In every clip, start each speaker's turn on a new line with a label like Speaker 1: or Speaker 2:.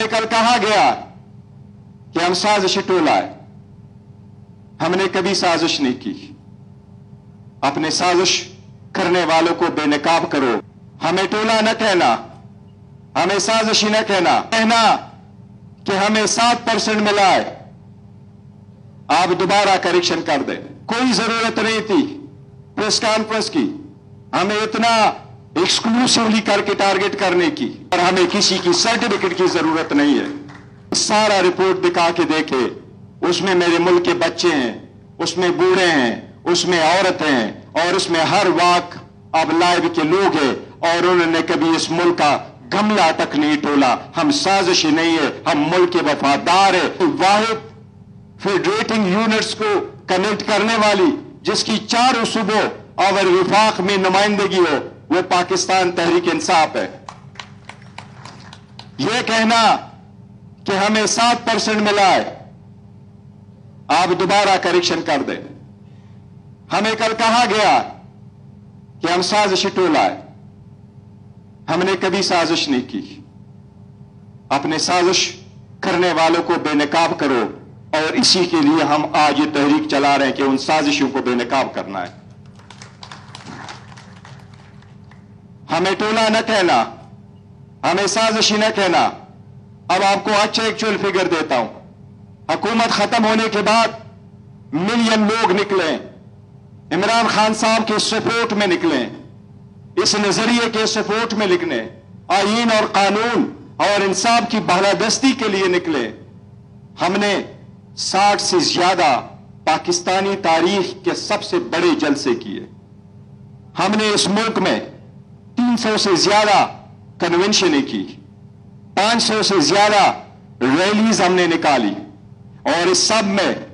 Speaker 1: कल कहा गया कि हम साजिश टोला है। हमने कभी साजिश नहीं की। अपने साजिश करने वालों को बेनकाब करो। हमें टोला न कहना, हमें साजिशी न कहना कि हमें 7% मिला है, आप दोबारा करेक्शन कर दें। कोई जरूरत नहीं थी प्रेस कॉन्फ्रेंस की, हमें इतना एक्सक्लूसिवली करके टारगेट करने की, और हमें किसी की सर्टिफिकेट की जरूरत नहीं है। सारा रिपोर्ट दिखा के देखे, उसमें मेरे मुल्क के बच्चे हैं, उसमें बूढ़े हैं, उसमें औरतें हैं, और उसमें हर वाक अब लाइव के लोग हैं, और उन्होंने कभी इस मुल्क का गमला तक नहीं टोला। हम साजिशी नहीं है, हम मुल्क के वफादार है। वाहिद फेडरेटिंग यूनिट्स को कनेक्ट करने वाली, जिसकी चारों सूबों और विफाक में नुमाइंदगी हो, वो पाकिस्तान तहरीक इंसाफ है। यह कहना कि हमें 7% मिला है, आप दोबारा करेक्शन कर दें। हमें कल कहा गया कि हम साजिश टोला है। हमने कभी साजिश नहीं की। अपने साजिश करने वालों को बेनकाब करो, और इसी के लिए हम आज ये तहरीक चला रहे हैं कि उन साजिशों को बेनकाब करना है। हमें टोला न कहना, हमें साजिशी न कहना। अब आपको अच्छा एक्चुअल फिगर देता हूं। हुकूमत खत्म होने के बाद मिलियन लोग निकले, इमरान खान साहब के सपोर्ट में निकले, इस नजरिए के सपोर्ट में लिखने, आईन और कानून और इंसाफ की बालादस्ती के लिए निकले। हमने 60 से ज्यादा पाकिस्तानी तारीख के सबसे बड़े जलसे किए। हमने इस मुल्क में 300 से ज्यादा कन्वेंशनें की, 500 से ज्यादा रैलीज हमने निकाली, और इस सब में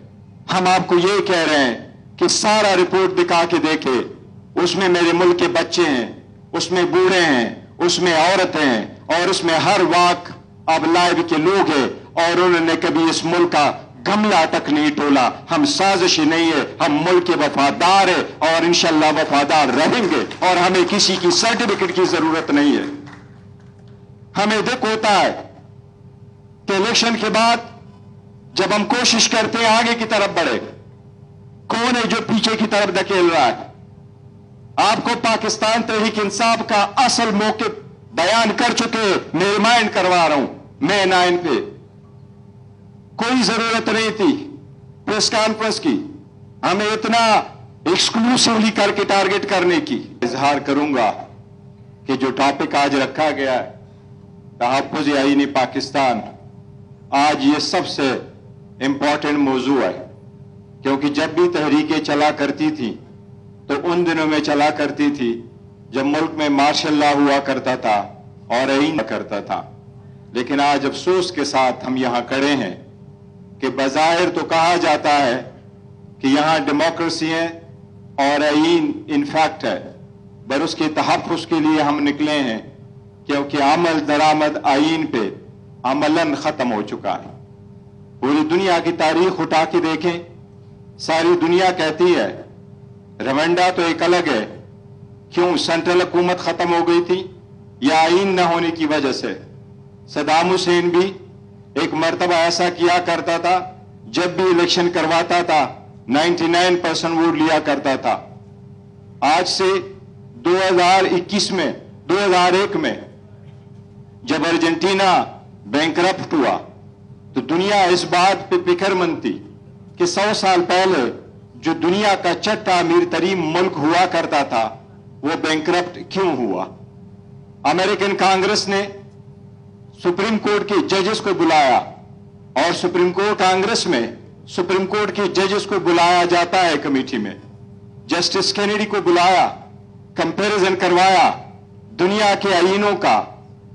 Speaker 1: हम आपको ये कह रहे हैं कि सारा रिपोर्ट दिखा के देखे, उसमें मेरे मुल्क के बच्चे हैं, उसमें बूढ़े हैं, उसमें औरतें हैं, और उसमें हर वाक अब लाइव के लोग हैं, और उन्होंने कभी इस मुल्क का गमला तक नहीं टोला। हम साजिशी नहीं है, हम मुल्क के वफादार है, और इंशाल्लाह वफादार रहेंगे, और हमें किसी की सर्टिफिकेट की जरूरत नहीं है। हमें दुख होता है कि इलेक्शन के बाद जब हम कोशिश करते हैं आगे की तरफ बढ़े, कौन है जो पीछे की तरफ धकेल रहा है। आपको पाकिस्तान तहरीक इंसाफ का असल मौके बयान कर चुके, मैं रिमाइंड करवा रहा हूं, मैं 9 पे कोई जरूरत नहीं थी प्रेस कॉन्फ्रेंस की, हमें इतना एक्सक्लूसिवली करके टारगेट करने की। इजहार करूंगा कि जो टॉपिक आज रखा गया है, तहफ़्फ़ुज़ आईन पाकिस्तान, आज ये सबसे इंपॉर्टेंट मौजू है, क्योंकि जब भी तहरीकें चला करती थी तो उन दिनों में चला करती थी जब मुल्क में मार्शल लॉ हुआ करता था और आईन करता था। लेकिन आज अफसोस के साथ हम यहां खड़े हैं कि बज़ाहिर तो कहा जाता है कि यहां डेमोक्रेसी है और आईन इनफैक्ट है, पर उसके तहफ़्फ़ुज़ के लिए हम निकले हैं, क्योंकि अमल दरामद आईन पे अमलन खत्म हो चुका है। पूरी दुनिया की तारीख उठा के देखें, सारी दुनिया कहती है रवंडा तो एक अलग है, क्यों सेंट्रल हुकूमत खत्म हो गई थी या आईन न होने की वजह से। सदाम हुसैन भी एक मर्तबा ऐसा किया करता था, जब भी इलेक्शन करवाता था 99% वोट लिया करता था। आज से 2001 में जब अर्जेंटीना बैंकरप्ट हुआ तो दुनिया इस बात पे फिक्रमंद थी कि 100 साल पहले जो दुनिया का छठा अमीर तरीन मुल्क हुआ करता था, वो बैंकरप्ट क्यों हुआ। अमेरिकन कांग्रेस ने सुप्रीम कोर्ट के जजेस को बुलाया, और सुप्रीम कोर्ट कांग्रेस में सुप्रीम कोर्ट के जजेस को बुलाया जाता है कमेटी में। जस्टिस कैनेडी को बुलाया, कंपैरिजन करवाया दुनिया के आईनों का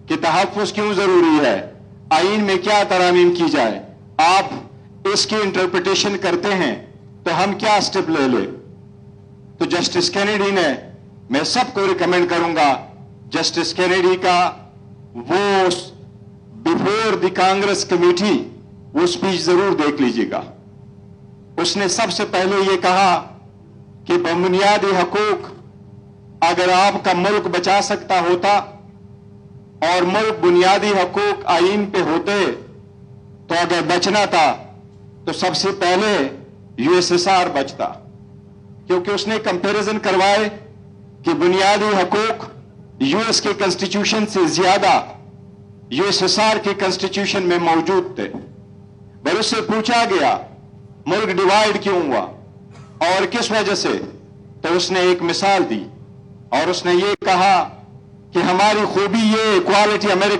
Speaker 1: कि तहफ़्फ़ुज़ क्यों जरूरी है, आईन में क्या तरामीम की जाए। आप इसकी इंटरप्रिटेशन करते हैं तो हम क्या स्टेप ले ले। तो जस्टिस कैनेडी ने, मैं सबको रिकमेंड करूंगा जस्टिस कैनेडी का वो बिफोर द कांग्रेस कमेटी वो स्पीच जरूर देख लीजिएगा। उसने सबसे पहले ये कहा कि बुनियादी हकूक अगर आपका मुल्क बचा सकता होता اور ملک بنیادی حقوق آئین پہ ہوتے تو اگر بچنا تھا تو سب سے پہلے یو ایس ایس آر بچتا، کیونکہ اس نے کمپیریزن کروائے کہ بنیادی حقوق یو ایس کے کنسٹیٹیوشن سے زیادہ یو ایس ایس آر کے کنسٹیٹیوشن میں موجود تھے۔ پر اس سے پوچھا گیا ملک ڈیوائیڈ کیوں ہوا اور کس وجہ سے، تو اس نے ایک مثال دی اور اس نے یہ کہا کہ ہماری خوبی یہ ایکوالٹی امریکہ